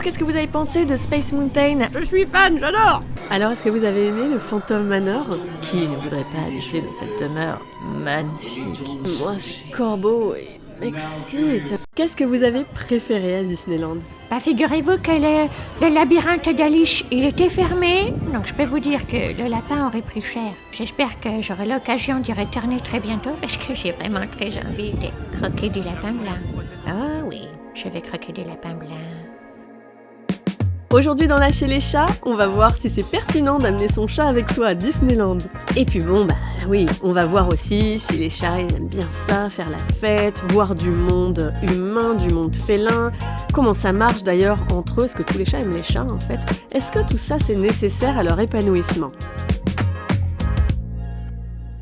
Qu'est-ce que vous avez pensé de Space Mountain ? Je suis fan, j'adore. Alors, est-ce que vous avez aimé le Phantom Manor ? Qui ne voudrait pas habiter dans cette demeure magnifique ? Moi, c'est Corbeau et m'excite. Qu'est-ce que vous avez préféré à Disneyland ? Figurez-vous que le labyrinthe d'Alice, il était fermé, donc je peux vous dire que le lapin aurait pris cher. J'espère que j'aurai l'occasion d'y retourner très bientôt, parce que j'ai vraiment très envie de croquer du lapin blanc. Oh oui, je vais croquer du lapin blanc. Aujourd'hui dans Lâcher les chats, on va voir si c'est pertinent d'amener son chat avec soi à Disneyland. Et puis oui, on va voir aussi si les chats ils aiment bien ça, faire la fête, voir du monde humain, du monde félin, comment ça marche d'ailleurs entre eux, est-ce que tous les chats aiment les chats en fait ? Est-ce que tout ça c'est nécessaire à leur épanouissement ?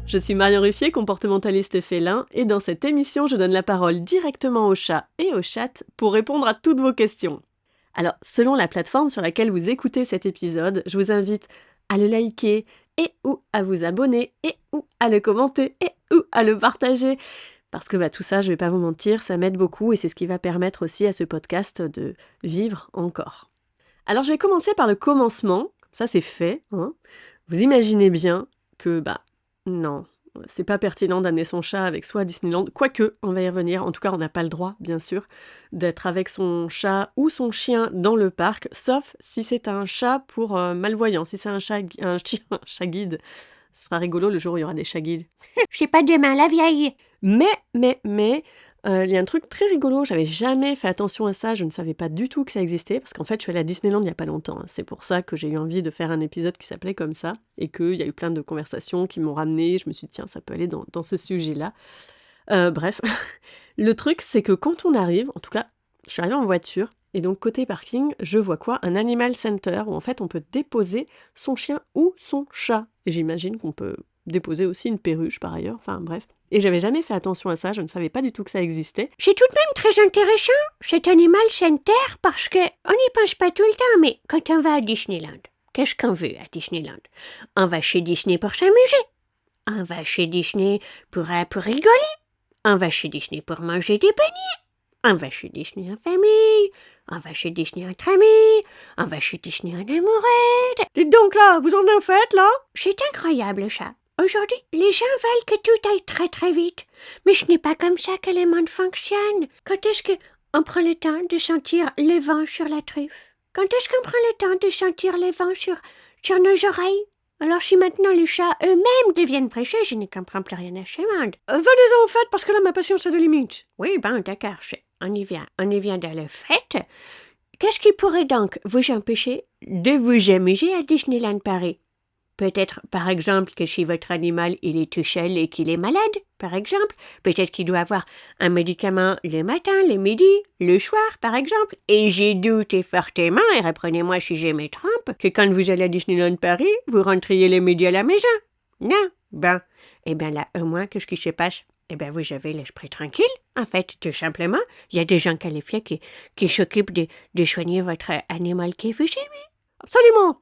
Je suis Marion Ruffier, comportementaliste félin, et dans cette émission, je donne la parole directement aux chats et aux chattes pour répondre à toutes vos questions. Alors, selon la plateforme sur laquelle vous écoutez cet épisode, je vous invite à le liker et ou à vous abonner et ou à le commenter et ou à le partager. Parce que tout ça, je ne vais pas vous mentir, ça m'aide beaucoup et c'est ce qui va permettre aussi à ce podcast de vivre encore. Alors, je vais commencer par le commencement, ça c'est fait. Vous imaginez bien que, non, c'est pas pertinent d'amener son chat avec soi à Disneyland, quoique, on va y revenir, en tout cas on n'a pas le droit, bien sûr, d'être avec son chat ou son chien dans le parc, sauf si c'est un chat pour malvoyants, si c'est un chien, un chat guide, ce sera rigolo le jour où il y aura des chats guides. Je sais pas demain, la vieille. Mais, il y a un truc très rigolo, j'avais jamais fait attention à ça, je ne savais pas du tout que ça existait, parce qu'en fait je suis allée à Disneyland il n'y a pas longtemps, c'est pour ça que j'ai eu envie de faire un épisode qui s'appelait comme ça, et qu'il y a eu plein de conversations qui m'ont ramené, je me suis dit tiens ça peut aller dans ce sujet-là. Bref, le truc c'est que quand on arrive, en tout cas je suis arrivée en voiture, et donc côté parking, je vois quoi ? Un animal center, où en fait on peut déposer son chien ou son chat, et j'imagine qu'on peut déposer aussi une perruche par ailleurs, enfin bref. Et j'avais jamais fait attention à ça, je ne savais pas du tout que ça existait. C'est tout de même très intéressant, cet animal center, parce que on n'y pense pas tout le temps, mais quand on va à Disneyland, qu'est-ce qu'on veut à Disneyland ? On va chez Disney pour s'amuser. On va chez Disney pour rigoler. On va chez Disney pour manger des beignets. On va chez Disney en famille. On va chez Disney entre amis. On va chez Disney en amourette. Dites donc là, vous en êtes au fait là ? C'est incroyable, le chat. Aujourd'hui, les gens veulent que tout aille très très vite. Mais ce n'est pas comme ça que le monde fonctionne. Quand est-ce qu'on prend le temps de sentir le vent sur la truffe ? Quand est-ce qu'on prend le temps de sentir le vent sur nos oreilles ? Alors si maintenant les chats eux-mêmes deviennent prêchés, je ne comprends plus rien à ce monde. Venez-en au fait, parce que là ma patience a des limites. Oui, d'accord, on y vient dans le fait. Qu'est-ce qui pourrait donc vous empêcher de vous amuser à Disneyland Paris ? Peut-être, par exemple, que si votre animal, il est tout seul et qu'il est malade, par exemple. Peut-être qu'il doit avoir un médicament le matin, le midi, le soir, par exemple. Et j'ai douté fortement, et reprenez-moi si je me trompe, que quand vous allez à Disneyland Paris, vous rentriez le midi à la maison. Non. Bon. Eh bien là, au moins, qu'est-ce qui se passe ? Eh bien, vous avez l'esprit tranquille, en fait, tout simplement. Il y a des gens qualifiés qui s'occupent de soigner votre animal que vous aimez. Absolument.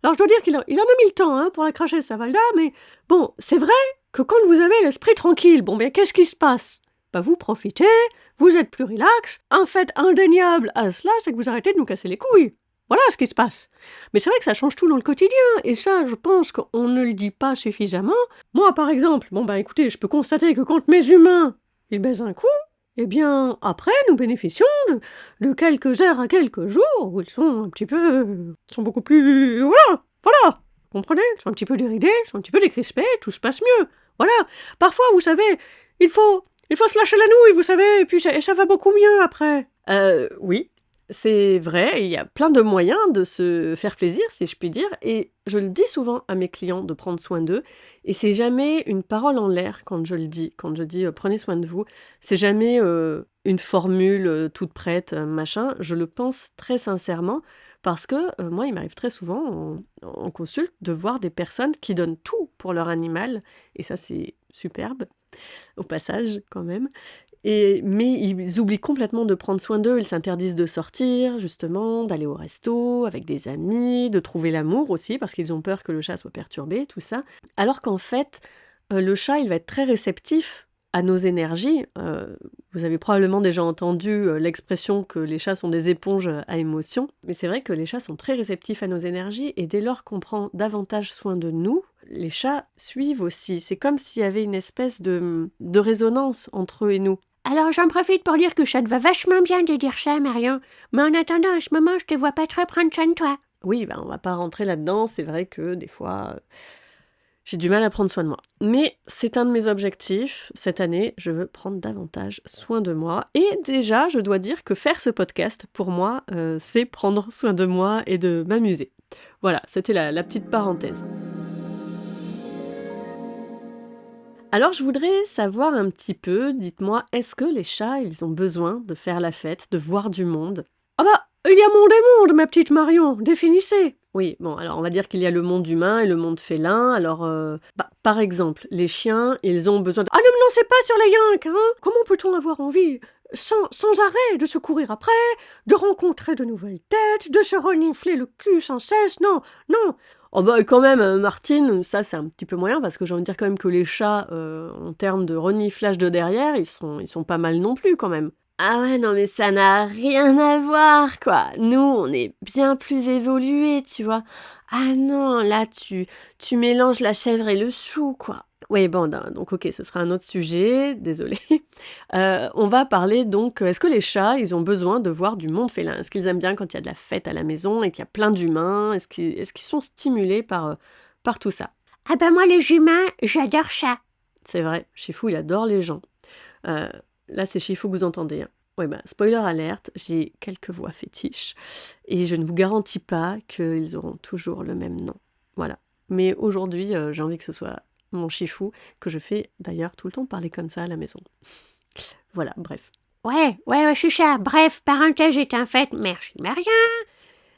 Alors je dois dire qu'il en a mis le temps pour la cracher sa Valda, mais bon, c'est vrai que quand vous avez l'esprit tranquille, qu'est-ce qui se passe ? Vous profitez, vous êtes plus relax, un fait indéniable à cela, c'est que vous arrêtez de nous casser les couilles. Voilà ce qui se passe. Mais c'est vrai que ça change tout dans le quotidien, et ça, je pense qu'on ne le dit pas suffisamment. Moi, par exemple, écoutez, je peux constater que quand mes humains, ils baisent un coup, eh bien, après, nous bénéficions de quelques heures à quelques jours où ils sont sont beaucoup plus... Voilà, vous comprenez ? Ils sont un petit peu déridés, ils sont un petit peu décrispés, tout se passe mieux. Voilà, parfois, vous savez, il faut se lâcher la nouille, vous savez, et puis ça va beaucoup mieux après. Oui, c'est vrai, il y a plein de moyens de se faire plaisir, si je puis dire, et je le dis souvent à mes clients de prendre soin d'eux, et c'est jamais une parole en l'air quand je le dis. Quand je dis prenez soin de vous, c'est jamais une formule toute prête, machin. Je le pense très sincèrement parce que moi, il m'arrive très souvent en consulte de voir des personnes qui donnent tout pour leur animal, et ça c'est superbe, au passage quand même. Mais ils oublient complètement de prendre soin d'eux, ils s'interdisent de sortir, justement, d'aller au resto avec des amis, de trouver l'amour aussi, parce qu'ils ont peur que le chat soit perturbé, tout ça. Alors qu'en fait, le chat, il va être très réceptif à nos énergies. Vous avez probablement déjà entendu l'expression que les chats sont des éponges à émotions, mais c'est vrai que les chats sont très réceptifs à nos énergies et dès lors qu'on prend davantage soin de nous, les chats suivent aussi. C'est comme s'il y avait une espèce de résonance entre eux et nous. Alors j'en profite pour dire que ça te va vachement bien de dire ça, Marion. Mais en attendant, en ce moment, je te vois pas trop prendre soin de toi. Oui, on va pas rentrer là-dedans, c'est vrai que des fois, j'ai du mal à prendre soin de moi. Mais c'est un de mes objectifs. Cette année, je veux prendre davantage soin de moi. Et déjà, je dois dire que faire ce podcast, pour moi, c'est prendre soin de moi et de m'amuser. Voilà, c'était la petite parenthèse. Alors, je voudrais savoir un petit peu, dites-moi, est-ce que les chats, ils ont besoin de faire la fête, de voir du monde? Ah bah, il y a monde et monde, ma petite Marion, définissez. Oui, bon, alors on va dire qu'il y a le monde humain et le monde félin. Alors, par exemple, les chiens, ils ont besoin de... Ah ne me lancez pas sur les yinques, hein. Comment peut-on avoir envie, sans arrêt, de se courir après, de rencontrer de nouvelles têtes, de se renifler le cul sans cesse? Non, non. Oh bah quand même, Martine, ça c'est un petit peu moyen parce que j'ai envie de dire quand même que les chats, en termes de reniflage de derrière, ils sont pas mal non plus quand même. Ah ouais, non mais ça n'a rien à voir quoi. Nous, on est bien plus évolués, tu vois? Ah non, là tu mélanges la chèvre et le chou quoi. Oui bon, donc OK, ce sera un autre sujet, désolée. On va parler donc, est-ce que les chats, ils ont besoin de voir du monde félin? Est-ce qu'ils aiment bien quand il y a de la fête à la maison et qu'il y a plein d'humains? Est-ce qu'ils sont stimulés par tout ça? Ah ben moi, les humains, j'adore ça. C'est vrai, Chifou, il adore les gens. Là, c'est Chifou que vous entendez, hein. Ouais, spoiler alerte, j'ai quelques voix fétiches et je ne vous garantis pas qu'ils auront toujours le même nom. Voilà. Mais aujourd'hui, j'ai envie que ce soit mon Chifou, que je fais d'ailleurs tout le temps parler comme ça à la maison. Voilà, bref. Ouais, je suis ça. Bref, parenthèse étant faite, merci Marion.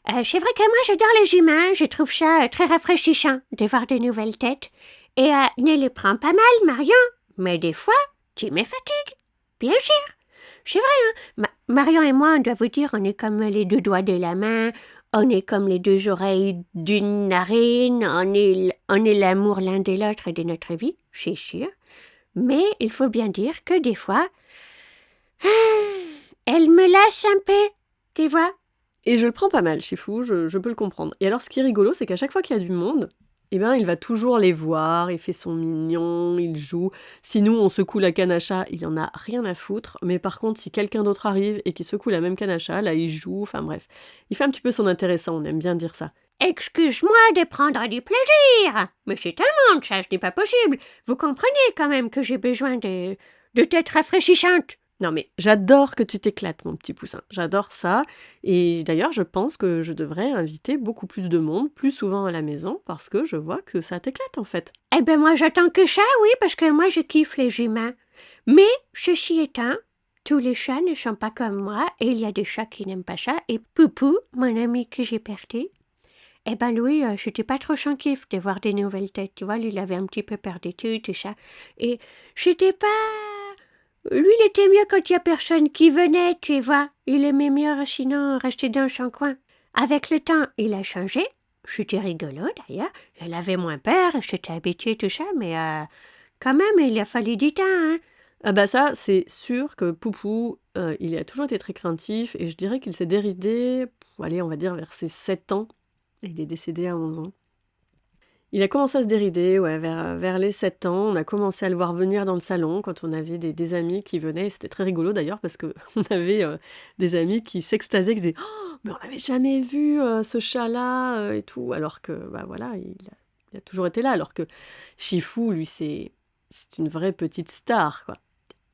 C'est vrai que moi, j'adore les humains. Je trouve ça très rafraîchissant de voir de nouvelles têtes. Et ne les prends pas mal, Marion. Mais des fois, tu me fatigues. Bien sûr. C'est vrai, hein. Marion et moi, on doit vous dire, on est comme les deux doigts de la main, on est comme les deux oreilles d'une narine, on est l'amour l'un de l'autre et de notre vie, c'est sûr. Mais il faut bien dire que des fois, elle me lâche un peu, tu vois. Et je le prends pas mal, Chifou, je peux le comprendre. Et alors, ce qui est rigolo, c'est qu'à chaque fois qu'il y a du monde, il va toujours les voir, il fait son mignon, il joue. Si nous, on secoue la canne à chat, il en a rien à foutre. Mais par contre, si quelqu'un d'autre arrive et qui secoue la même canne à chat, là, il joue. Enfin bref, il fait un petit peu son intéressant, on aime bien dire ça. Excuse-moi de prendre du plaisir, mais c'est un monde, ça, ce n'est pas possible. Vous comprenez quand même que j'ai besoin de têtes rafraîchissantes. Non mais j'adore que tu t'éclates, mon petit poussin. J'adore ça. Et d'ailleurs, je pense que je devrais inviter beaucoup plus de monde, plus souvent à la maison, parce que je vois que ça t'éclate en fait. Eh ben moi, j'attends que ça, oui, parce que moi, je kiffe les humains. Mais, ceci étant, tous les chats ne sont pas comme moi, et il y a des chats qui n'aiment pas ça. Et Poupou, mon ami que j'ai perdu, eh ben lui, c'était pas trop son kiff de voir des nouvelles têtes, tu vois, lui, il avait un petit peu perdu tout ça. Et j'étais pas... Lui, il était mieux quand il y a personne qui venait, tu vois. Il aimait mieux, sinon, rester dans son coin. Avec le temps, il a changé. C'était rigolo, d'ailleurs. Elle avait moins peur, j'étais habituée, tout ça, mais quand même, il a fallu du temps, hein. Ah bah ça, c'est sûr que Poupou, il a toujours été très craintif et je dirais qu'il s'est déridé, allez, on va dire vers ses 7 ans. Il est décédé à 11 ans. Il a commencé à se dérider, ouais, vers les 7 ans. On a commencé à le voir venir dans le salon quand on avait des amis qui venaient. C'était très rigolo d'ailleurs parce qu'on avait des amis qui s'extasiaient, qui disaient «Oh, mais on n'avait jamais vu ce chat-là et tout». Alors que, voilà, il a toujours été là. Alors que Chifou, lui, c'est une vraie petite star, quoi.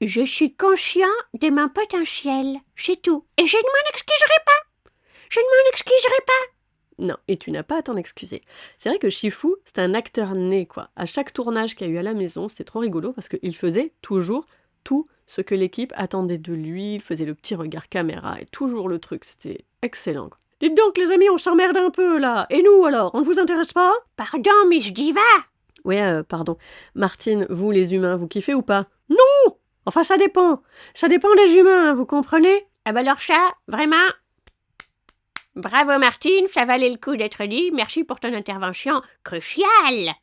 Je suis conscient de mon potentiel, c'est tout. Et je ne m'en excuserai pas. Je ne m'en excuserai pas. Non, et tu n'as pas à t'en excuser. C'est vrai que Chifou, c'est un acteur né, quoi. À chaque tournage qu'il y a eu à la maison, c'était trop rigolo parce qu'il faisait toujours tout ce que l'équipe attendait de lui. Il faisait le petit regard caméra et toujours le truc. C'était excellent, quoi. Dites donc, les amis, on s'emmerde un peu, là. Et nous, alors, on ne vous intéresse pas? Pardon, Miss Diva. Ouais, pardon. Martine, vous, les humains, vous kiffez ou pas? Non. Enfin, ça dépend. Ça dépend des humains, vous comprenez? Ah ben alors, chat, vraiment... Bravo Martine, ça valait le coup d'être dit. Merci pour ton intervention cruciale.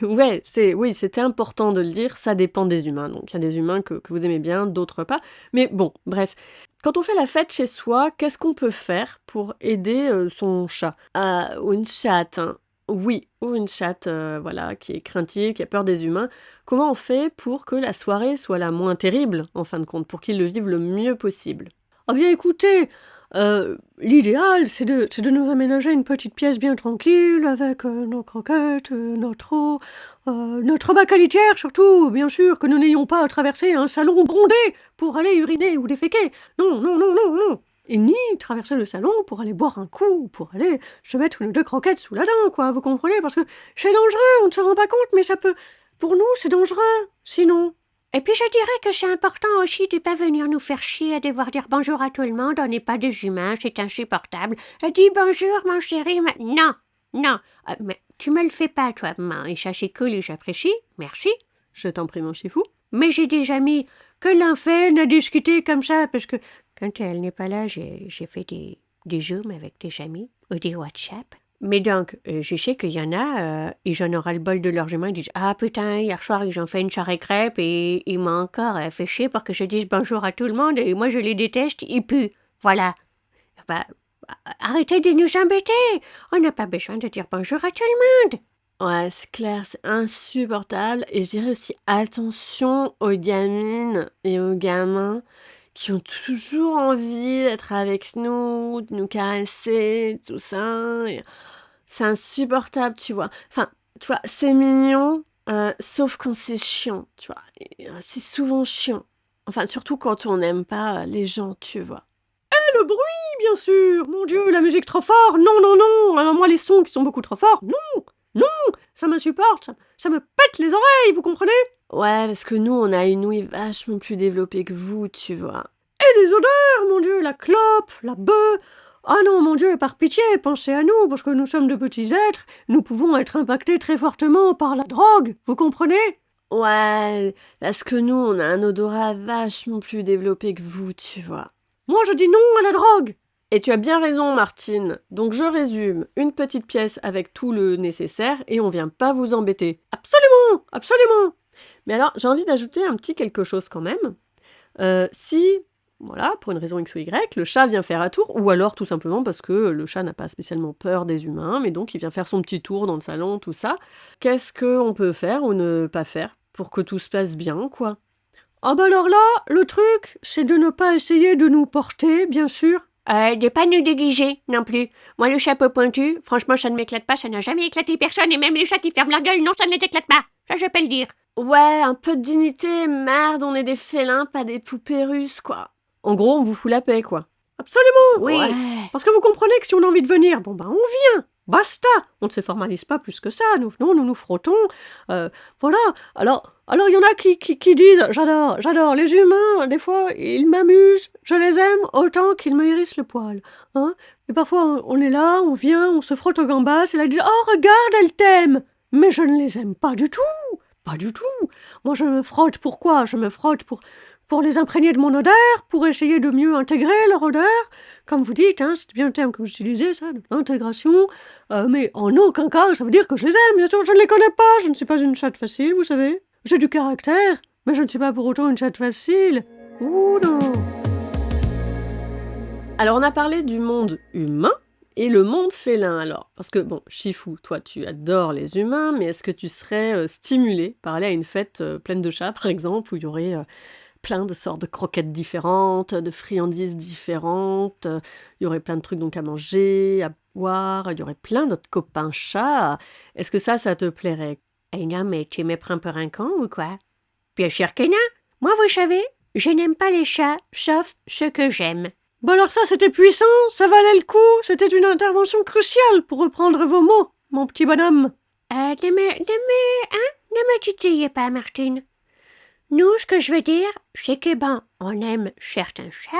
Ouais, oui, c'était important de le dire, ça dépend des humains. Donc il y a des humains que vous aimez bien, d'autres pas. Mais bon, bref. Quand on fait la fête chez soi, qu'est-ce qu'on peut faire pour aider son chat? Ou une chatte, hein. Oui, ou une chatte, voilà, qui est craintive, qui a peur des humains. Comment on fait pour que la soirée soit la moins terrible, en fin de compte, pour qu'il le vive le mieux possible? Ah bien écoutez, l'idéal c'est de nous aménager une petite pièce bien tranquille avec, nos croquettes, notre eau, notre bac à litière surtout, bien sûr, que nous n'ayons pas à traverser un salon bondé pour aller uriner ou déféquer. Non, non, non, non, non! Et ni traverser le salon pour aller boire un coup ou pour aller se mettre 1 ou 2 croquettes sous la dent, quoi, vous comprenez? Parce que c'est dangereux, on ne se rend pas compte, mais ça peut pour nous, c'est dangereux, sinon. Et puis je dirais que c'est important aussi de pas venir nous faire chier à devoir dire bonjour à tout le monde, on n'est pas des humains, c'est insupportable. Dis bonjour mon chéri, non, non, mais tu me le fais pas toi, maman, et ça c'est cool et j'apprécie, merci. Je t'en prie, mon chifou. Mais j'ai déjà mis que l'enfer à discuter comme ça, parce que quand elle n'est pas là, j'ai fait des Zooms avec des amis, ou des WhatsApp. Mais donc, je sais qu'il y en a, ils en aura le bol de leurs humains, ils disent « Ah putain, hier soir, ils ont fait une soirée crêpe et ils m'ont encore fait chier pour que je dise bonjour à tout le monde et moi je les déteste, ils puent. » Voilà. Bah, arrêtez de nous embêter. On n'a pas besoin de dire bonjour à tout le monde. Ouais, c'est clair, c'est insupportable. Et je dirais aussi attention aux gamines et aux gamins qui ont toujours envie d'être avec nous, de nous caresser, tout ça. Et c'est insupportable, tu vois. Enfin, tu vois, c'est mignon, sauf quand c'est chiant, tu vois. Et, c'est souvent chiant. Enfin, surtout quand on n'aime pas les gens, tu vois. Et le bruit, bien sûr. Mon Dieu, la musique trop fort. Non, non, non. Alors moi, les sons qui sont beaucoup trop forts, non. Non, ça m'insupporte, ça me pète les oreilles, vous comprenez? Ouais, parce que nous, on a une ouïe vachement plus développée que vous, tu vois. Et les odeurs, mon Dieu, la clope, la bœuf. Ah non, mon Dieu, par pitié, pensez à nous, parce que nous sommes de petits êtres, nous pouvons être impactés très fortement par la drogue, vous comprenez? Ouais, parce que nous, on a un odorat vachement plus développé que vous, tu vois. Moi, je dis non à la drogue. Et tu as bien raison, Martine. Donc je résume, une petite pièce avec tout le nécessaire et on vient pas vous embêter. Absolument, absolument. Mais alors, j'ai envie d'ajouter un petit quelque chose quand même. Si, voilà, pour une raison X ou Y, le chat vient faire un tour, ou alors tout simplement parce que le chat n'a pas spécialement peur des humains, mais donc il vient faire son petit tour dans le salon, tout ça, qu'est-ce qu'on peut faire ou ne pas faire pour que tout se passe bien, quoi? Ah bah alors là, le truc, c'est de ne pas essayer de nous porter, bien sûr. De pas nous déguiser non plus. Moi, le chapeau pointu, franchement, ça ne m'éclate pas, ça n'a jamais éclaté personne, et même les chats qui ferment leur gueule, non, ça ne les éclate pas. Ça, je peux le dire. Ouais, un peu de dignité, merde, on est des félins, pas des poupées russes, quoi. En gros, on vous fout la paix, quoi. Absolument. Oui. Ouais. Parce que vous comprenez que si on a envie de venir, bon ben on vient. Basta. On ne se formalise pas plus que ça. Nous venons, nous nous frottons. Voilà. Alors il y en a qui disent, j'adore. Les humains, des fois, ils m'amusent. Je les aime autant qu'ils me hérissent le poil. Hein. Et parfois, on est là, on vient, on se frotte aux gambas, et là, ils disent, oh regarde, elle t'aime. Mais je ne les aime pas du tout. Pas du tout. Moi, je me frotte pourquoi? Je me frotte pour les imprégner de mon odeur, pour essayer de mieux intégrer leur odeur. Comme vous dites, hein, c'est bien le terme que vous utilisez, ça, l'intégration. Mais en aucun cas, ça veut dire que je les aime. Bien sûr, je ne les connais pas. Je ne suis pas une chatte facile, vous savez. J'ai du caractère, mais je ne suis pas pour autant une chatte facile. Ouh non. Alors, on a parlé du monde humain. Et le monde félin, alors? Parce que, bon, Chifou, toi, tu adores les humains, mais est-ce que tu serais stimulé par aller à une fête pleine de chats, par exemple, où il y aurait plein de sortes de croquettes différentes, de friandises différentes, il y aurait plein de trucs donc à manger, à boire, il y aurait plein d'autres copains chats. Est-ce que ça te plairait? Eh non, mais tu me prends pour un con ou quoi? Bien sûr que non. Moi, vous savez, je n'aime pas les chats, sauf ceux que j'aime. Bon alors ça, c'était puissant, ça valait le coup, c'était une intervention cruciale pour reprendre vos mots, mon petit bonhomme. Ne me titillez pas, Martine. Nous, ce que je veux dire, c'est que bon, on aime certains chats,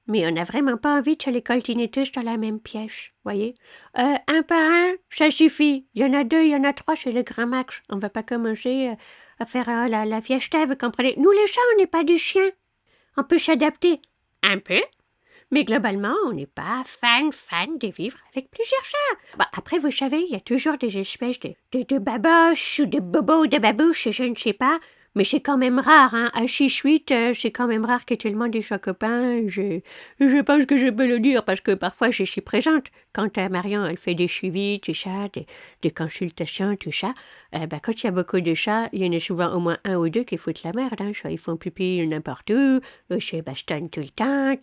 mais on n'a vraiment pas envie de se les coltiner tous dans la même pièce, voyez. Un par un, ça suffit. Il y en a 2, il y en a 3, c'est le grand max. On va pas commencer à faire la fiesta, vous comprenez. Nous, les chats, on n'est pas des chiens. On peut s'adapter un peu, Mais globalement, on n'est pas fan de vivre avec plusieurs chats. Après, vous savez, il y a toujours des espèces de baboches ou de bobos de babouches, je ne sais pas. Mais c'est quand même rare, hein. À 6-8, c'est quand même rare qu'il y ait tellement de chats copains. Je pense que je peux le dire parce que parfois je suis présente. Quand Marion, elle fait des suivis, tout ça, des consultations, tout ça. Quand il y a beaucoup de chats, il y en a souvent au moins un ou deux qui foutent la merde. Hein. Soit ils font pipi n'importe où, chez Baston tout le temps.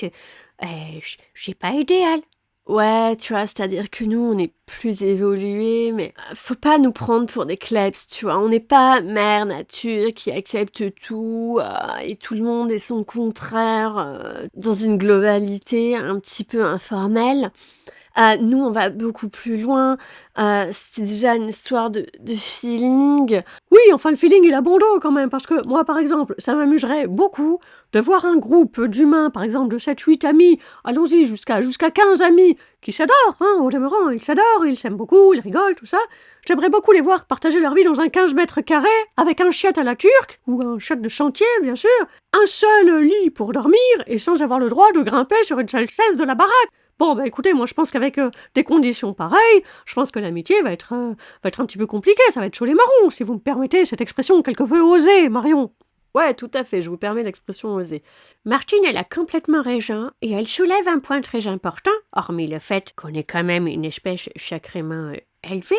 C'est pas idéal. Ouais, tu vois, c'est-à-dire que nous, on est plus évolués, mais faut pas nous prendre pour des klebs, tu vois. On n'est pas mère nature qui accepte tout et tout le monde est son contraire dans une globalité un petit peu informelle. Nous, on va beaucoup plus loin. C'est déjà une histoire de feeling. Oui, enfin le feeling il est abondant quand même, parce que moi par exemple, ça m'amuserait beaucoup de voir un groupe d'humains, par exemple de 7-8 amis, allons-y jusqu'à 15 amis, qui s'adorent, hein, au demeurant, ils s'adorent, ils s'aiment beaucoup, ils rigolent, tout ça. J'aimerais beaucoup les voir partager leur vie dans un 15 mètres carrés, avec un chiotte à la turque, ou un chiotte de chantier bien sûr, un seul lit pour dormir, et sans avoir le droit de grimper sur une seule chaise de la baraque. Bon, écoutez, moi je pense qu'avec des conditions pareilles, je pense que l'amitié va être un petit peu compliquée, ça va être chaud les marrons, si vous me permettez cette expression quelque peu osée, Marion. Ouais, tout à fait, je vous permets l'expression osée. Martine, elle a complètement raison, et elle soulève un point très important, hormis le fait qu'on est quand même une espèce sacrément élevée.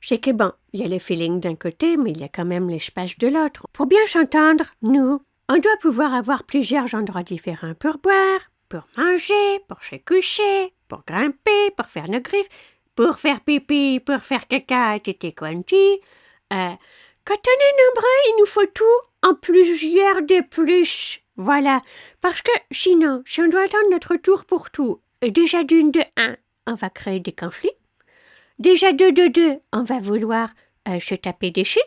C'est que il y a le feeling d'un côté, mais il y a quand même l'espace de l'autre. Pour bien s'entendre, nous, on doit pouvoir avoir plusieurs endroits différents pour boire, pour manger, pour se coucher, pour grimper, pour faire nos griffes, pour faire pipi, pour faire caca, titi quanti. Quand on est nombreux, il nous faut tout en plusieurs de plus. Voilà. Parce que sinon, si on doit attendre notre tour pour tout, déjà d'une de un, on va créer des conflits. Déjà deux de deux, on va vouloir se taper dessus.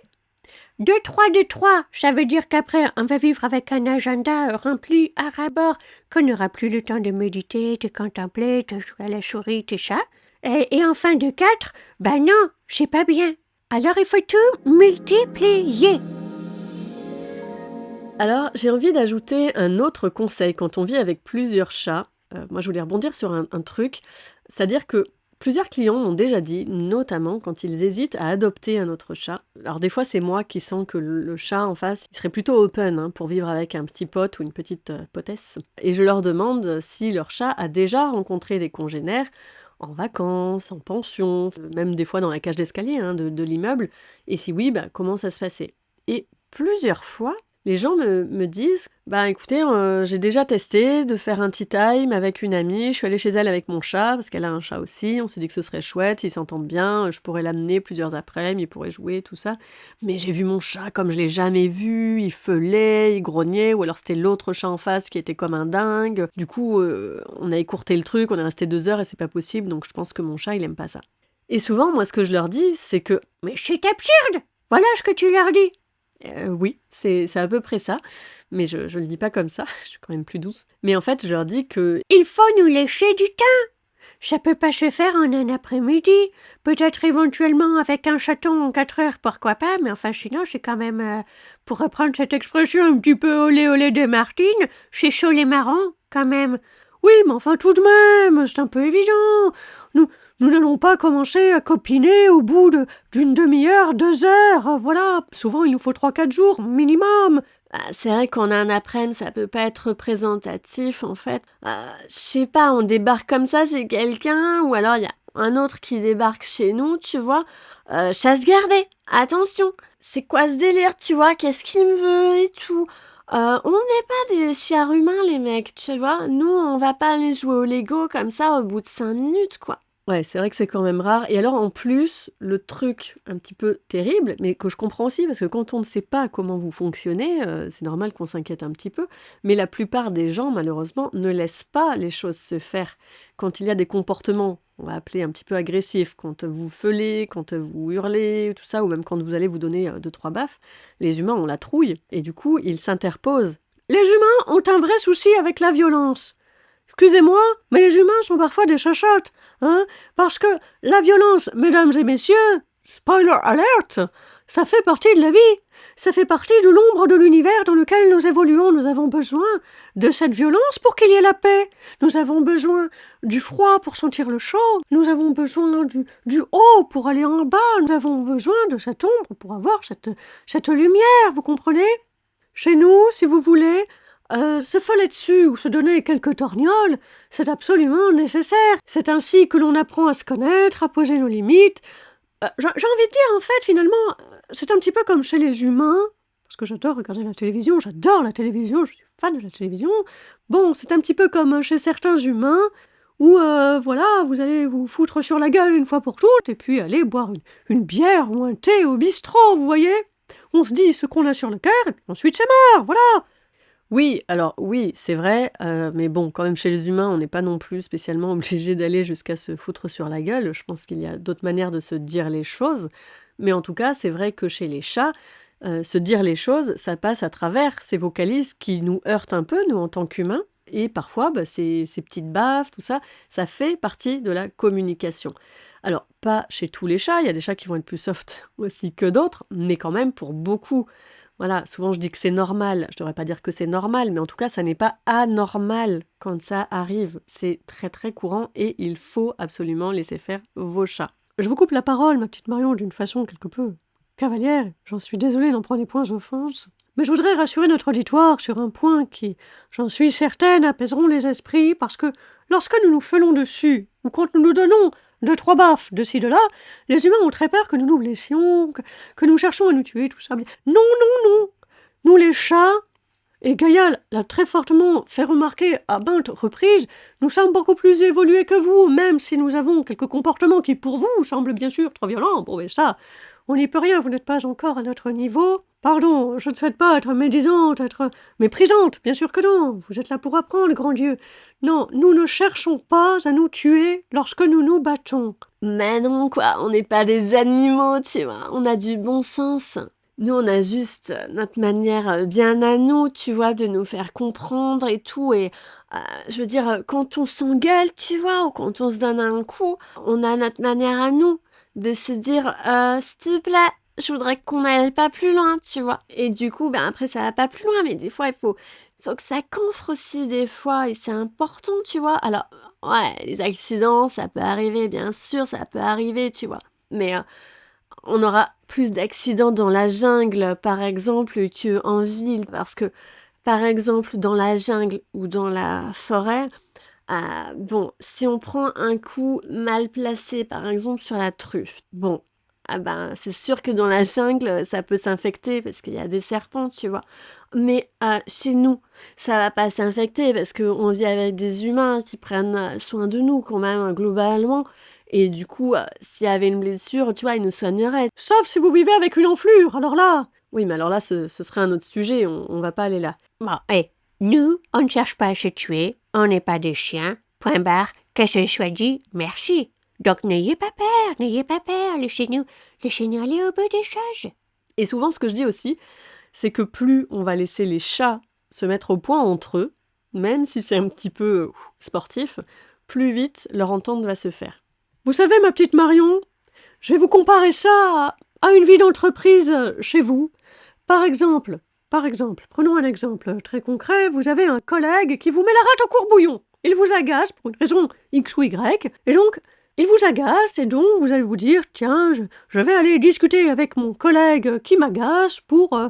2-3 de 3, ça veut dire qu'après, on va vivre avec un agenda rempli à ras-bord, qu'on n'aura plus le temps de méditer, de contempler, de jouer à la souris, tout ça. Et enfin de 4, non, c'est pas bien. Alors il faut tout multiplier. Alors, j'ai envie d'ajouter un autre conseil quand on vit avec plusieurs chats. Moi, je voulais rebondir sur un truc, c'est-à-dire que plusieurs clients m'ont déjà dit, notamment quand ils hésitent à adopter un autre chat. Alors des fois, c'est moi qui sens que le chat en face, il serait plutôt open pour vivre avec un petit pote ou une petite potesse. Et je leur demande si leur chat a déjà rencontré des congénères en vacances, en pension, même des fois dans la cage d'escalier de l'immeuble. Et si oui, comment ça se passait? Et plusieurs fois, les gens me disent, écoutez, j'ai déjà testé de faire un tea time avec une amie, je suis allée chez elle avec mon chat, parce qu'elle a un chat aussi, on s'est dit que ce serait chouette, ils s'entendent bien, je pourrais l'amener plusieurs après-midi, il pourrait jouer, tout ça. Mais j'ai vu mon chat comme je l'ai jamais vu, il feulait, il grognait, ou alors c'était l'autre chat en face qui était comme un dingue. Du coup, on a écourté le truc, on est resté 2 heures et c'est pas possible, donc je pense que mon chat, il aime pas ça. Et souvent, moi, ce que je leur dis, c'est que « Mais c'est absurde! Voilà ce que tu leur dis !» Oui, c'est à peu près ça, mais je le dis pas comme ça, je suis quand même plus douce. Mais en fait, je leur dis que il faut nous laisser du temps. Ça peut pas se faire en un après-midi. Peut-être éventuellement avec un chaton en 4 heures, pourquoi pas, mais enfin sinon c'est quand même, pour reprendre cette expression un petit peu olé olé de Martine, c'est chaud les marrons, quand même. Oui, mais enfin tout de même, c'est un peu évident. Nous n'allons pas commencer à copiner au bout d'une demi-heure, 2 heures, voilà. Souvent, il nous faut 3-4 jours, minimum. C'est vrai qu'on a un après-midi, ça peut pas être représentatif, en fait. Je sais pas, on débarque comme ça chez quelqu'un, ou alors il y a un autre qui débarque chez nous, tu vois. Chasse gardée, attention, c'est quoi ce délire, tu vois, qu'est-ce qu'il me veut et tout. On n'est pas des chiens humains, les mecs, tu vois. Nous, on va pas aller jouer au Lego comme ça au bout de 5 minutes, quoi. Ouais, c'est vrai que c'est quand même rare. Et alors, en plus, le truc un petit peu terrible, mais que je comprends aussi, parce que quand on ne sait pas comment vous fonctionnez, c'est normal qu'on s'inquiète un petit peu, mais la plupart des gens, malheureusement, ne laissent pas les choses se faire. Quand il y a des comportements, on va appeler un petit peu agressifs, quand vous feulez, quand vous hurlez, tout ça, ou même quand vous allez vous donner 2-3 baffes, les humains ont la trouille, et du coup, ils s'interposent. Les humains ont un vrai souci avec la violence. Excusez-moi, mais les humains sont parfois des chachottes, parce que la violence, mesdames et messieurs, spoiler alert, ça fait partie de la vie. Ça fait partie de l'ombre de l'univers dans lequel nous évoluons. Nous avons besoin de cette violence pour qu'il y ait la paix. Nous avons besoin du froid pour sentir le chaud. Nous avons besoin du haut pour aller en bas. Nous avons besoin de cette ombre pour avoir cette lumière, vous comprenez? Chez nous, si vous voulez, se foller dessus ou se donner quelques torgnoles, c'est absolument nécessaire. C'est ainsi que l'on apprend à se connaître, à poser nos limites. J'ai envie de dire, en fait, finalement, c'est un petit peu comme chez les humains, parce que j'adore regarder la télévision, j'adore la télévision, je suis fan de la télévision. Bon, c'est un petit peu comme chez certains humains, où, voilà, vous allez vous foutre sur la gueule une fois pour toutes, et puis aller boire une bière ou un thé au bistrot, vous voyez? On se dit ce qu'on a sur le cœur, et puis ensuite c'est mort, voilà! Oui, alors oui, c'est vrai, mais bon, quand même chez les humains, on n'est pas non plus spécialement obligé d'aller jusqu'à se foutre sur la gueule. Je pense qu'il y a d'autres manières de se dire les choses, mais en tout cas, c'est vrai que chez les chats, se dire les choses, ça passe à travers ces vocalises qui nous heurtent un peu, nous, en tant qu'humains, et parfois, ces petites baffes, tout ça, ça fait partie de la communication. Alors, pas chez tous les chats, il y a des chats qui vont être plus soft aussi que d'autres, mais quand même pour beaucoup. Voilà, souvent je dis que c'est normal. Je devrais pas dire que c'est normal, mais en tout cas, ça n'est pas anormal quand ça arrive. C'est très très courant et il faut absolument laisser faire vos chats. Je vous coupe la parole, ma petite Marion, d'une façon quelque peu cavalière. J'en suis désolée d'en prendre des points offenses. Mais je voudrais rassurer notre auditoire sur un point qui, j'en suis certaine, apaiseront les esprits, parce que lorsque nous nous felons dessus, ou quand nous nous donnons 2-3 baffes de ci, de là, les humains ont très peur que nous nous blessions, que nous cherchions à nous tuer, tout ça. Non, non, non. Nous, les chats, et Gaïa l'a très fortement fait remarquer à maintes reprises, nous sommes beaucoup plus évolués que vous, même si nous avons quelques comportements qui, pour vous, semblent bien sûr trop violents. Bon, mais ça, on n'y peut rien, vous n'êtes pas encore à notre niveau. Pardon, je ne souhaite pas être médisante, être méprisante, bien sûr que non. Vous êtes là pour apprendre, grand Dieu. Non, nous ne cherchons pas à nous tuer lorsque nous nous battons. Mais non, quoi, on n'est pas des animaux, tu vois, on a du bon sens. Nous, on a juste notre manière bien à nous, tu vois, de nous faire comprendre et tout. Et je veux dire, quand on s'engueule, tu vois, ou quand on se donne un coup, on a notre manière à nous de se dire s'il te plaît, je voudrais qu'on n'aille pas plus loin, tu vois. Et du coup, après, ça va pas plus loin, mais des fois, il faut que ça confre aussi, des fois, et c'est important, tu vois. Alors, ouais, les accidents, ça peut arriver, bien sûr, ça peut arriver, tu vois. Mais on aura plus d'accidents dans la jungle, par exemple, qu'en ville, parce que, par exemple, dans la jungle ou dans la forêt, si on prend un coup mal placé, par exemple, sur la truffe, c'est sûr que dans la jungle, ça peut s'infecter parce qu'il y a des serpents, tu vois. Mais chez nous, ça va pas s'infecter parce qu'on vit avec des humains qui prennent soin de nous quand même, globalement. Et du coup, s'il y avait une blessure, tu vois, ils nous soigneraient. Sauf si vous vivez avec une enflure, alors là... Oui, mais alors là, ce serait un autre sujet, on va pas aller là. Bon, nous, on ne cherche pas à se tuer, on n'est pas des chiens, point barre, que ce soit dit, merci. Donc n'ayez pas peur, laissez-nous aller au bout des choses. Et souvent, ce que je dis aussi, c'est que plus on va laisser les chats se mettre au point entre eux, même si c'est un petit peu sportif, plus vite leur entente va se faire. Vous savez, ma petite Marion, je vais vous comparer ça à une vie d'entreprise chez vous. Par exemple, prenons un exemple très concret, vous avez un collègue qui vous met la rate au courbouillon. Il vous agace pour une raison X ou Y, et donc, il vous agace, et donc vous allez vous dire, tiens, je vais aller discuter avec mon collègue qui m'agace pour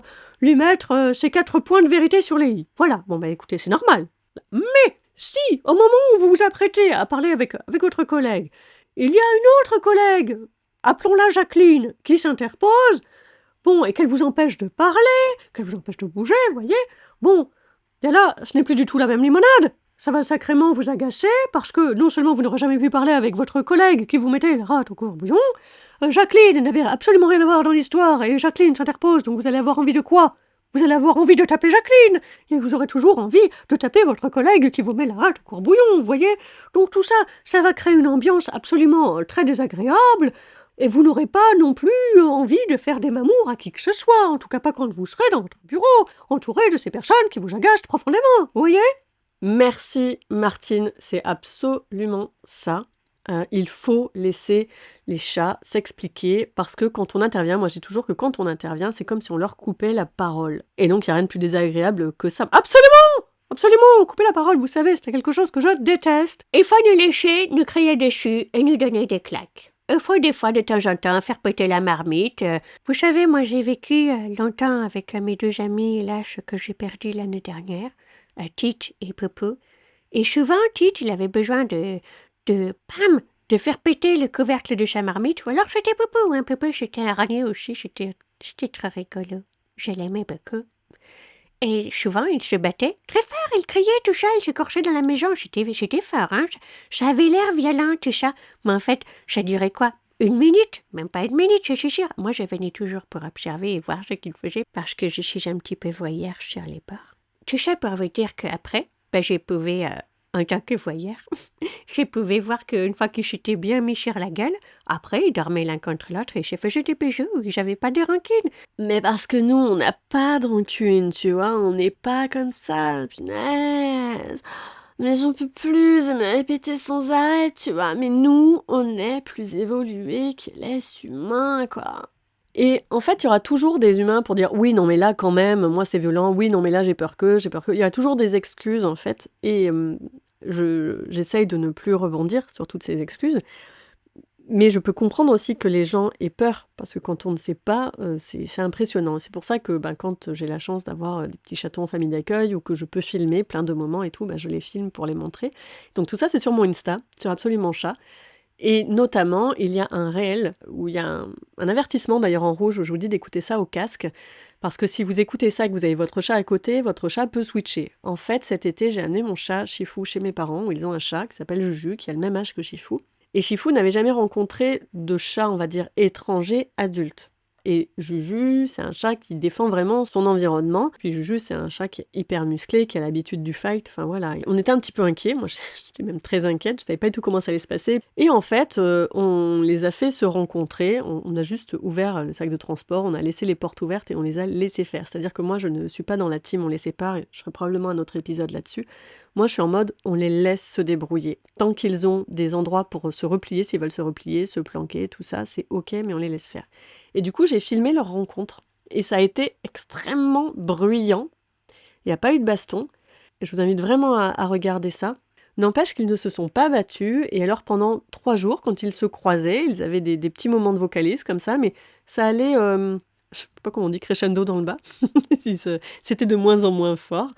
lui mettre ses 4 points de vérité sur les i. Voilà, écoutez, c'est normal. Mais si, au moment où vous vous apprêtez à parler avec votre collègue, il y a une autre collègue, appelons-la Jacqueline, qui s'interpose, et qu'elle vous empêche de parler, qu'elle vous empêche de bouger, vous voyez, et là, ce n'est plus du tout la même limonade. Ça va sacrément vous agacer, parce que non seulement vous n'aurez jamais pu parler avec votre collègue qui vous mettait la rate au courbouillon, Jacqueline n'avait absolument rien à voir dans l'histoire, et Jacqueline s'interpose, donc vous allez avoir envie de quoi? Vous allez avoir envie de taper Jacqueline, et vous aurez toujours envie de taper votre collègue qui vous met la rate au courbouillon, vous voyez. Donc tout ça, ça va créer une ambiance absolument très désagréable, et vous n'aurez pas non plus envie de faire des mamours à qui que ce soit, en tout cas pas quand vous serez dans votre bureau, entouré de ces personnes qui vous agacent profondément, vous voyez. Merci Martine, c'est absolument ça. Il faut laisser les chats s'expliquer parce que quand on intervient, moi je dis toujours que quand on intervient, c'est comme si on leur coupait la parole. Et donc il n'y a rien de plus désagréable que ça. Absolument! Absolument! Couper la parole, vous savez, c'est quelque chose que je déteste. Il faut nous lécher, nous crier dessus et nous donner des claques. Il faut des fois, de temps en temps, faire péter la marmite. Vous savez, moi, j'ai vécu longtemps avec mes 2 amis lâches que j'ai perdus l'année dernière, Tite et Popo. Et souvent, Tite, il avait besoin de faire péter le couvercle de sa marmite. Ou alors, c'était Popo. Hein. Popo, c'était un ragné aussi. C'était très rigolo. Je l'aimais beaucoup. Et souvent, il se battait très fort, il criait tout ça, il se corchait dans la maison. C'était fort, hein. Ça avait l'air violent, tout ça. Mais en fait, ça durait quoi? 1 minute? Même pas 1 minute, je suis sûre. Moi, je venais toujours pour observer et voir ce qu'il faisait parce que je suis un petit peu voyeur sur les bords. Tout ça pour vous dire qu'après, je pouvais, en tant que voyeur, je pouvais voir qu'une fois qu'ils s'étaient bien mis sur la gueule, après, ils dormaient l'un contre l'autre et se faisaient des bisous, j'avais pas de rancune. Mais parce que nous, on n'a pas de rancune, tu vois, on n'est pas comme ça, punaise. Mais j'en peux plus de me répéter sans arrêt, tu vois. Mais nous, on est plus évolués que les humains, quoi. Et en fait, il y aura toujours des humains pour dire oui, non, mais là, quand même, moi, c'est violent. Oui, non, mais là, j'ai peur que. Il y a toujours des excuses, en fait. Et j'essaye de ne plus rebondir sur toutes ces excuses. Mais je peux comprendre aussi que les gens aient peur, parce que quand on ne sait pas, c'est impressionnant. C'est pour ça que quand j'ai la chance d'avoir des petits chatons en famille d'accueil ou que je peux filmer plein de moments et tout, je les filme pour les montrer. Donc tout ça, c'est sur mon Insta, sur Absolument Chat. Et notamment, il y a un réel où il y a un avertissement d'ailleurs en rouge où je vous dis d'écouter ça au casque. Parce que si vous écoutez ça et que vous avez votre chat à côté, votre chat peut switcher. En fait, cet été, j'ai amené mon chat Chifou chez mes parents, où ils ont un chat qui s'appelle Juju, qui a le même âge que Chifou. Et Chifou n'avait jamais rencontré de chat, on va dire, étranger adulte. Et Juju, c'est un chat qui défend vraiment son environnement. Puis Juju, c'est un chat qui est hyper musclé, qui a l'habitude du fight. Enfin voilà, on était un petit peu inquiets. Moi, j'étais même très inquiète. Je savais pas du tout comment ça allait se passer. Et en fait, on les a fait se rencontrer. On a juste ouvert le sac de transport, on a laissé les portes ouvertes et on les a laissés faire. C'est-à-dire que moi, je ne suis pas dans la team, on les sépare. Je ferai probablement un autre épisode là-dessus. Moi, je suis en mode, on les laisse se débrouiller. Tant qu'ils ont des endroits pour se replier, s'ils veulent se replier, se planquer, tout ça, c'est ok, mais on les laisse faire. Et du coup, j'ai filmé leur rencontre. Et ça a été extrêmement bruyant. Il n'y a pas eu de baston. Et je vous invite vraiment à regarder ça. N'empêche qu'ils ne se sont pas battus. Et alors, pendant 3 jours, quand ils se croisaient, ils avaient des petits moments de vocalise comme ça, mais ça allait, je sais pas comment on dit, crescendo dans le bas. C'était de moins en moins fort.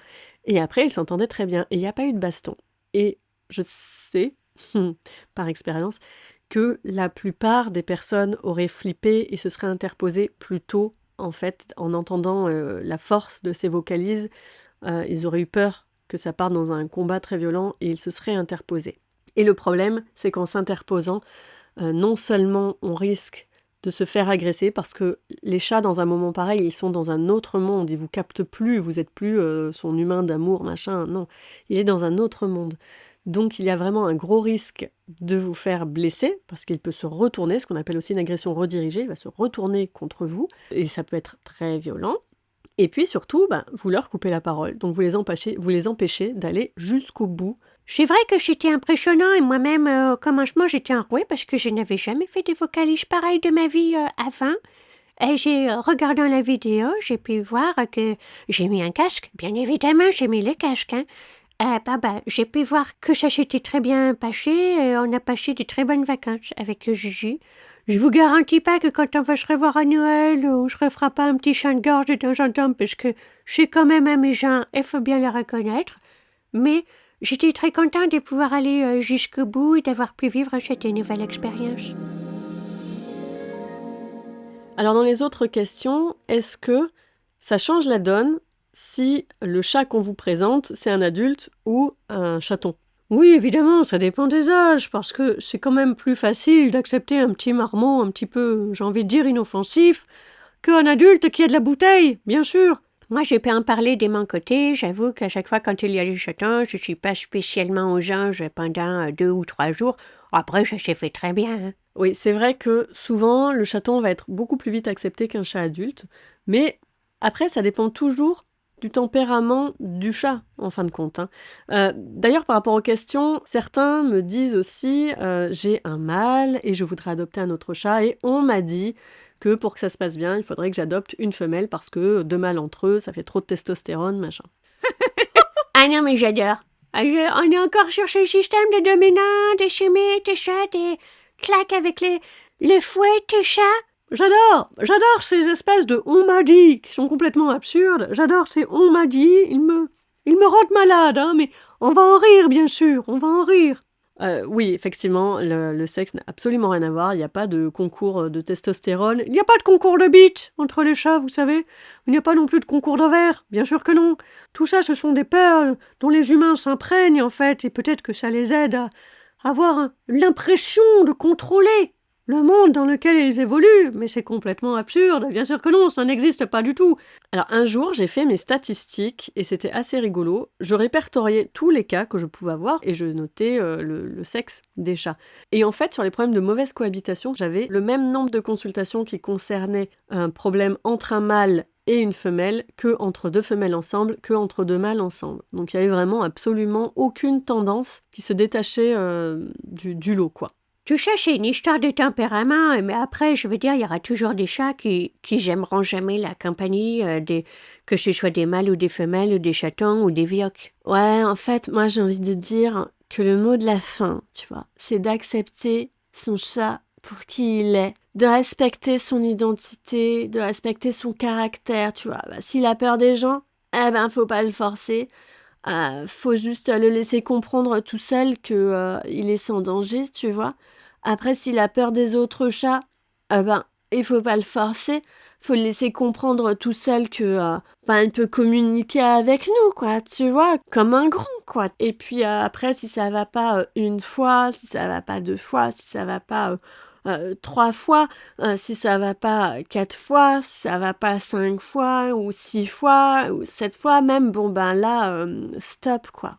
Et après, ils s'entendaient très bien. Et il n'y a pas eu de baston. Et je sais, par expérience, que la plupart des personnes auraient flippé et se seraient interposées plus tôt, en fait, en entendant la force de ces vocalises. Ils auraient eu peur que ça parte dans un combat très violent et ils se seraient interposés. Et le problème, c'est qu'en s'interposant, non seulement on risque de se faire agresser, parce que les chats, dans un moment pareil, ils sont dans un autre monde, ils vous captent plus, vous êtes plus son humain d'amour, machin, non, il est dans un autre monde. Donc il y a vraiment un gros risque de vous faire blesser, parce qu'il peut se retourner, ce qu'on appelle aussi une agression redirigée, il va se retourner contre vous, et ça peut être très violent. Et puis surtout, vous leur coupez la parole, donc vous les empêchez d'aller jusqu'au bout. C'est vrai que c'était impressionnant et moi-même, au commencement, j'étais enrouée parce que je n'avais jamais fait des vocalises pareilles de ma vie avant. Et regardant la vidéo, j'ai pu voir que j'ai mis un casque. Bien évidemment, j'ai mis le casque. J'ai pu voir que ça s'était très bien passé et on a passé de très bonnes vacances avec Juju. Je vous garantis pas que quand on va se revoir à Noël, on se refera pas un petit chant de gorge de temps en temps parce que je suis quand même amusant, il faut bien le reconnaître. Mais j'étais très contente de pouvoir aller jusqu'au bout et d'avoir pu vivre cette nouvelle expérience. Alors dans les autres questions, est-ce que ça change la donne si le chat qu'on vous présente, c'est un adulte ou un chaton? Oui, évidemment, ça dépend des âges, parce que c'est quand même plus facile d'accepter un petit marmot un petit peu, j'ai envie de dire, inoffensif, qu'un adulte qui a de la bouteille, bien sûr. Moi, je peux en parler de mon côté. J'avoue qu'à chaque fois, quand il y a des chatons, je ne suis pas spécialement aux anges pendant 2 ou 3 jours. Après, ça s'est fait très bien. Hein. Oui, c'est vrai que souvent, le chaton va être beaucoup plus vite accepté qu'un chat adulte. Mais après, ça dépend toujours du tempérament du chat, en fin de compte. D'ailleurs, par rapport aux questions, certains me disent aussi j'ai un mâle et je voudrais adopter un autre chat, et on m'a dit que pour que ça se passe bien, il faudrait que j'adopte une femelle parce que deux mâles entre eux, ça fait trop de testostérone, machin. Ah non, mais j'adore. On est encore sur ce système de dominant, des chimies, tes chats, des claques avec les fouets, tes chats. J'adore ces espèces de on m'a dit qui sont complètement absurdes. J'adore ces on m'a dit, ils me rendent malade, hein, mais on va en rire, bien sûr, on va en rire. Oui, effectivement, le sexe n'a absolument rien à voir. Il n'y a pas de concours de testostérone. Il n'y a pas de concours de bites entre les chats, vous savez. Il n'y a pas non plus de concours d'ovaires, bien sûr que non. Tout ça, ce sont des peurs dont les humains s'imprègnent, en fait, et peut-être que ça les aide à avoir l'impression de contrôler le monde dans lequel ils évoluent. Mais c'est complètement absurde, bien sûr que non, ça n'existe pas du tout. Alors un jour, j'ai fait mes statistiques et c'était assez rigolo. Je répertoriais tous les cas que je pouvais avoir et je notais le sexe des chats. Et en fait, sur les problèmes de mauvaise cohabitation, j'avais le même nombre de consultations qui concernaient un problème entre un mâle et une femelle que entre deux femelles ensemble, que entre deux mâles ensemble. Donc il y avait vraiment absolument aucune tendance qui se détachait du lot, quoi. Tout ça, c'est une histoire de tempérament, mais après, je veux dire, il y aura toujours des chats qui j'aimeront jamais la compagnie, que ce soit des mâles ou des femelles, ou des chatons, ou des vioques. Ouais, en fait, moi, j'ai envie de dire que le mot de la fin, tu vois, c'est d'accepter son chat pour qui il est, de respecter son identité, de respecter son caractère, tu vois. Bah, s'il a peur des gens, eh ben, faut pas le forcer. Faut juste le laisser comprendre tout seul que il est sans danger, tu vois. Après, s'il a peur des autres chats, il faut pas le forcer. Faut le laisser comprendre tout seul que il peut communiquer avec nous, quoi, tu vois, comme un grand, quoi. Et puis après, si ça va pas une fois, si ça va pas deux fois, si ça va pas 3 fois, si ça va pas 4 fois, si ça va pas 5 fois, ou 6 fois, ou 7 fois même, stop, quoi.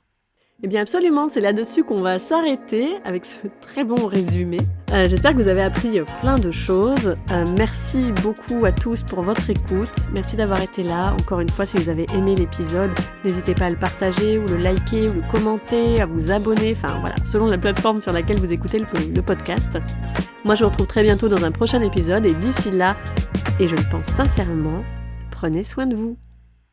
Eh bien absolument, c'est là-dessus qu'on va s'arrêter avec ce très bon résumé. J'espère que vous avez appris plein de choses. Merci beaucoup à tous pour votre écoute. Merci d'avoir été là. Encore une fois, si vous avez aimé l'épisode, n'hésitez pas à le partager ou le liker ou le commenter, à vous abonner, enfin voilà, selon la plateforme sur laquelle vous écoutez le podcast. Moi, je vous retrouve très bientôt dans un prochain épisode et d'ici là, et je le pense sincèrement, prenez soin de vous.